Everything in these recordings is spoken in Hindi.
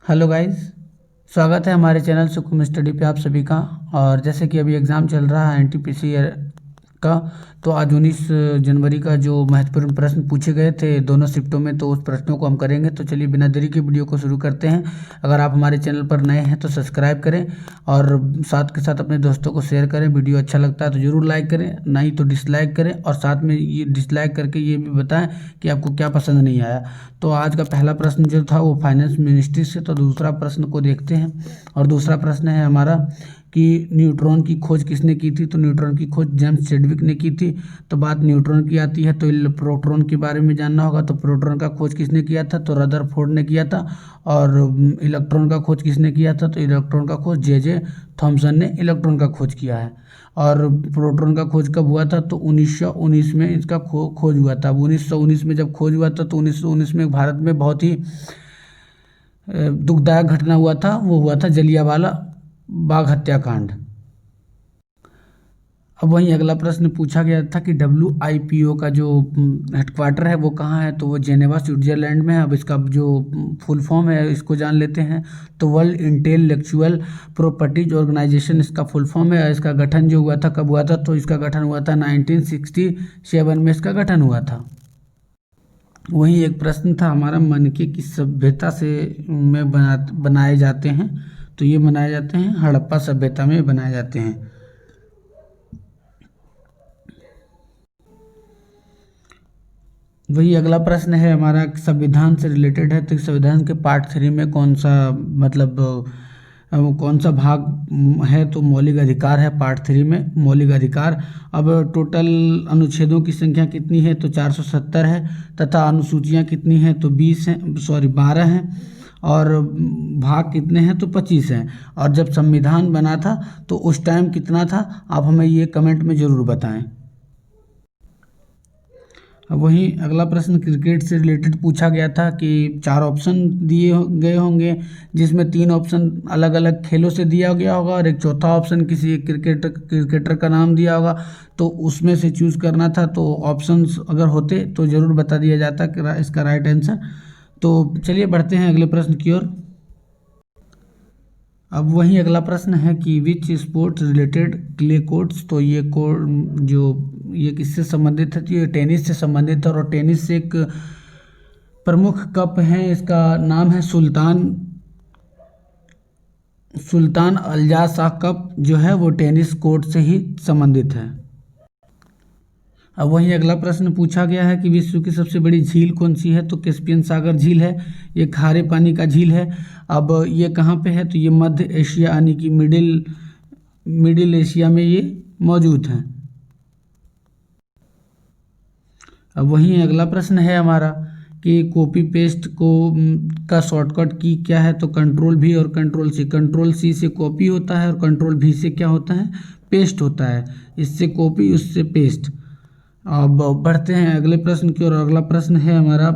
Hello guys. स्वागत है हमारे चैनल सुकुम स्टडी पे आप सभी का। और जैसे कि अभी एग्ज़ाम चल रहा है एनटीपीसी का, तो आज 19 जनवरी का जो महत्वपूर्ण प्रश्न पूछे गए थे दोनों शिफ्टों में, तो उस प्रश्नों को हम करेंगे। तो चलिए बिना देरी के वीडियो को शुरू करते हैं। अगर आप हमारे चैनल पर नए हैं तो सब्सक्राइब करें और साथ के साथ अपने दोस्तों को शेयर करें। वीडियो अच्छा लगता है तो ज़रूर लाइक करें, नहीं तो डिसलाइक करें। और साथ में ये डिसलाइक करके ये भी बताएं कि आपको क्या पसंद नहीं आया। तो आज का पहला प्रश्न जो था वो फाइनेंस मिनिस्ट्री से, तो दूसरा प्रश्न को देखते हैं। और दूसरा प्रश्न है हमारा कि न्यूट्रॉन की खोज किसने की थी। तो न्यूट्रॉन की खोज जेम्स चैडविक ने की थी। तो बात न्यूट्रॉन की आती है तो प्रोटॉन के बारे में जानना होगा। तो प्रोटॉन का खोज किसने किया था, तो रदरफोर्ड ने किया था। और इलेक्ट्रॉन का खोज किसने किया था, तो इलेक्ट्रॉन का खोज जे थॉमसन ने इलेक्ट्रॉन का खोज किया है। और प्रोटॉन का खोज कब हुआ था, तो 1919 में इसका खोज हुआ था। अब 1919 में जब खोज हुआ था तो 1919 में भारत में बहुत ही दुखदायक घटना हुआ था। वो हुआ था जलियांवाला बाग हत्याकांड। अब वहीं अगला प्रश्न पूछा गया था कि WIPO का जो हेडक्वार्टर है वो कहाँ है, तो वो जेनेवा स्विट्जरलैंड में है। अब इसका जो फुल फॉर्म है इसको जान लेते हैं। तो वर्ल्ड इंटेलेक्चुअल प्रॉपर्टीज ऑर्गेनाइजेशन इसका फुल फॉर्म है। इसका गठन जो हुआ था कब हुआ था, तो इसका गठन हुआ था 1967 में इसका गठन हुआ था। वहीं एक प्रश्न था हमारा, मनके की सभ्यता से में बनाए जाते हैं। तो ये बनाए जाते हैं हड़प्पा सभ्यता में बनाए जाते हैं। वही अगला प्रश्न है हमारा, संविधान से रिलेटेड है। तो संविधान के पार्ट 3 में कौन सा मतलब कौन सा भाग है, तो मौलिक अधिकार है। पार्ट 3 में मौलिक अधिकार। अब टोटल अनुच्छेदों की संख्या कितनी है, तो 470 है। तथा अनुसूचियां कितनी हैं, तो 12 हैं। और भाग कितने हैं, तो 25 हैं। और जब संविधान बना था तो उस टाइम कितना था, आप हमें ये कमेंट में ज़रूर बताएं। अब वहीं अगला प्रश्न क्रिकेट से रिलेटेड पूछा गया था कि 4 ऑप्शन गए होंगे, जिसमें 3 ऑप्शन अलग अलग खेलों से दिया गया होगा और एक चौथा ऑप्शन किसी एक क्रिकेटर का नाम दिया होगा। तो उसमें से चूज़ करना था। तो ऑप्शंस अगर होते तो ज़रूर बता दिया जाता कि इसका राइट आंसर। तो चलिए बढ़ते हैं अगले प्रश्न की ओर। अब वही अगला प्रश्न है कि विच स्पोर्ट्स रिलेटेड क्ले कोर्ट्स। तो ये कोर्ट जो ये किससे संबंधित है, तो ये टेनिस से संबंधित है। और टेनिस से एक प्रमुख कप है, इसका नाम है सुल्तान अल्जा शाह कप। जो है वो टेनिस कोर्ट से ही संबंधित है। अब वहीं अगला प्रश्न पूछा गया है कि विश्व की सबसे बड़ी झील कौन सी है, तो कैस्पियन सागर झील है। ये खारे पानी का झील है। अब ये कहाँ पे है, तो ये मध्य एशिया यानी कि मिडिल एशिया में ये मौजूद है। अब वहीं अगला प्रश्न है हमारा कि कॉपी पेस्ट को का शॉर्टकट की क्या है, तो कंट्रोल V और कंट्रोल C से कॉपी होता है और कंट्रोल V से क्या होता है, पेस्ट होता है। इससे कॉपी उससे पेस्ट। अब बढ़ते हैं अगले प्रश्न की ओर। अगला प्रश्न है हमारा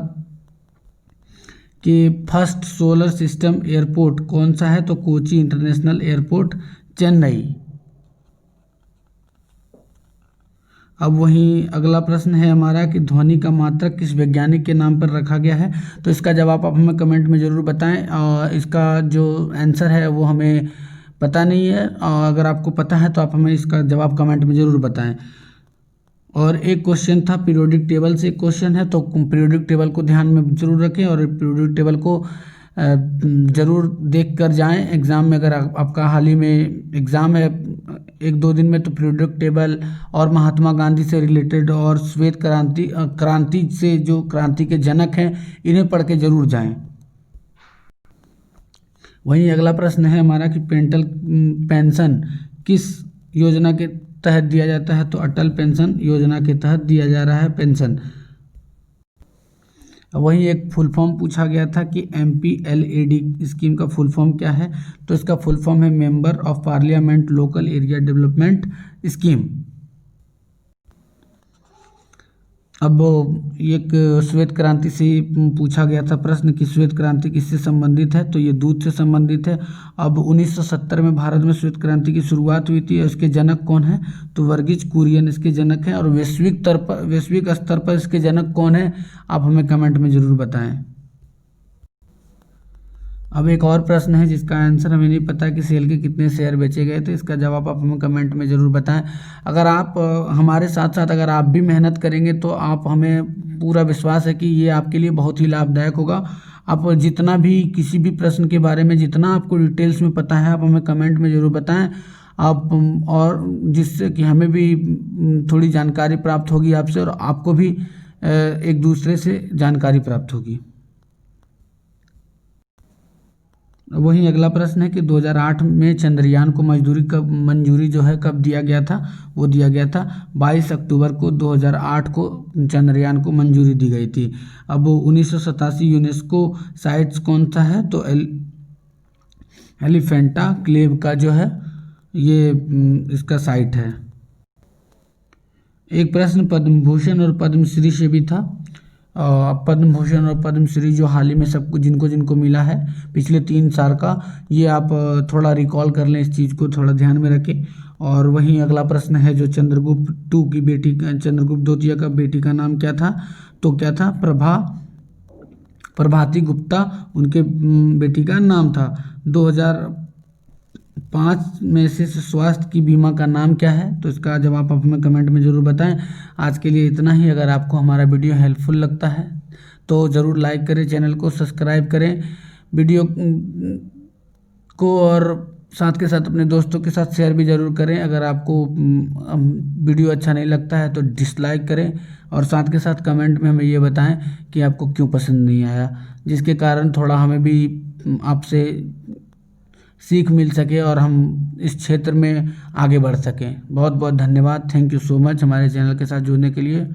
कि फर्स्ट सोलर सिस्टम एयरपोर्ट कौन सा है, तो कोची इंटरनेशनल एयरपोर्ट चेन्नई। अब वहीं अगला प्रश्न है हमारा कि ध्वनि का मात्रक किस वैज्ञानिक के नाम पर रखा गया है। तो इसका जवाब आप हमें कमेंट में ज़रूर बताएं। और इसका जो आंसर है वो हमें पता नहीं है, और अगर आपको पता है तो आप हमें इसका जवाब कमेंट में ज़रूर बताएं। और एक क्वेश्चन था पीरियोडिक टेबल से क्वेश्चन है, तो पीरियोडिक टेबल को ध्यान में ज़रूर रखें और पीरियोडिक टेबल को ज़रूर देख कर जाएँ एग्ज़ाम में। अगर आपका हाल ही में एग्ज़ाम है 1-2 दिन में, तो पीरियोडिक टेबल और महात्मा गांधी से रिलेटेड और श्वेत क्रांति से जो क्रांति के जनक हैं इन्हें पढ़ के ज़रूर जाएं। वहीं अगला प्रश्न है हमारा कि पेंशन किस योजना के तहत दिया जाता है, तो अटल पेंशन योजना के तहत दिया जा रहा है पेंशन। वहीं एक फुल फॉर्म पूछा गया था कि MPLAD स्कीम का फुल फॉर्म क्या है, तो इसका फुल फॉर्म है member of parliament local area development scheme. अब एक श्वेत क्रांति से पूछा गया था प्रश्न कि श्वेत क्रांति किससे संबंधित है, तो ये दूध से संबंधित है। अब 1970 में भारत में श्वेत क्रांति की शुरुआत हुई थी। इसके जनक कौन है, तो वर्गीज कुरियन इसके जनक हैं। और वैश्विक स्तर पर इसके जनक कौन है, आप हमें कमेंट में ज़रूर बताएं। अब एक और प्रश्न है जिसका आंसर हमें नहीं पता कि सेल के कितने शेयर बेचे गए, तो इसका जवाब आप हमें कमेंट में ज़रूर बताएं। अगर आप हमारे साथ साथ अगर आप भी मेहनत करेंगे तो आप हमें पूरा विश्वास है कि ये आपके लिए बहुत ही लाभदायक होगा। आप जितना भी किसी भी प्रश्न के बारे में जितना आपको डिटेल्स में पता है आप हमें कमेंट में ज़रूर बताएं। आप और जिससे कि हमें भी थोड़ी जानकारी प्राप्त होगी आपसे, और आपको भी एक दूसरे से जानकारी प्राप्त होगी। वहीं अगला प्रश्न है कि 2008 में चंद्रयान को मंजूरी जो है कब दिया गया था। वो दिया गया था 22 अक्टूबर को 2008 को चंद्रयान को मंजूरी दी गई थी। अब 1987 यूनेस्को साइट्स कौन सा है, तो एलिफेंटा क्लेव का जो है ये इसका साइट है। एक प्रश्न पद्म भूषण और पद्मश्री से भी था। पद्म भूषण और पद्मश्री जो हाल ही में सबको जिनको जिनको मिला है पिछले 3 साल का, ये आप थोड़ा रिकॉल कर लें, इस चीज़ को थोड़ा ध्यान में रखें। और वहीं अगला प्रश्न है जो चंद्रगुप्त द्वितीय का बेटी का नाम क्या था, तो क्या था, प्रभाती गुप्ता उनके बेटी का नाम था। 2005 में से स्वास्थ्य की बीमा का नाम क्या है, तो इसका जवाब आप हमें कमेंट में ज़रूर बताएं। आज के लिए इतना ही। अगर आपको हमारा वीडियो हेल्पफुल लगता है तो ज़रूर लाइक करें, चैनल को सब्सक्राइब करें वीडियो को, और साथ के साथ अपने दोस्तों के साथ शेयर भी ज़रूर करें। अगर आपको वीडियो अच्छा नहीं लगता है तो डिसलाइक करें, और साथ के साथ कमेंट में हमें ये बताएं कि आपको क्यों पसंद नहीं आया, जिसके कारण थोड़ा हमें भी आपसे सीख मिल सके और हम इस क्षेत्र में आगे बढ़ सकें। बहुत बहुत धन्यवाद। थैंक यू सो मच हमारे चैनल के साथ जुड़ने के लिए।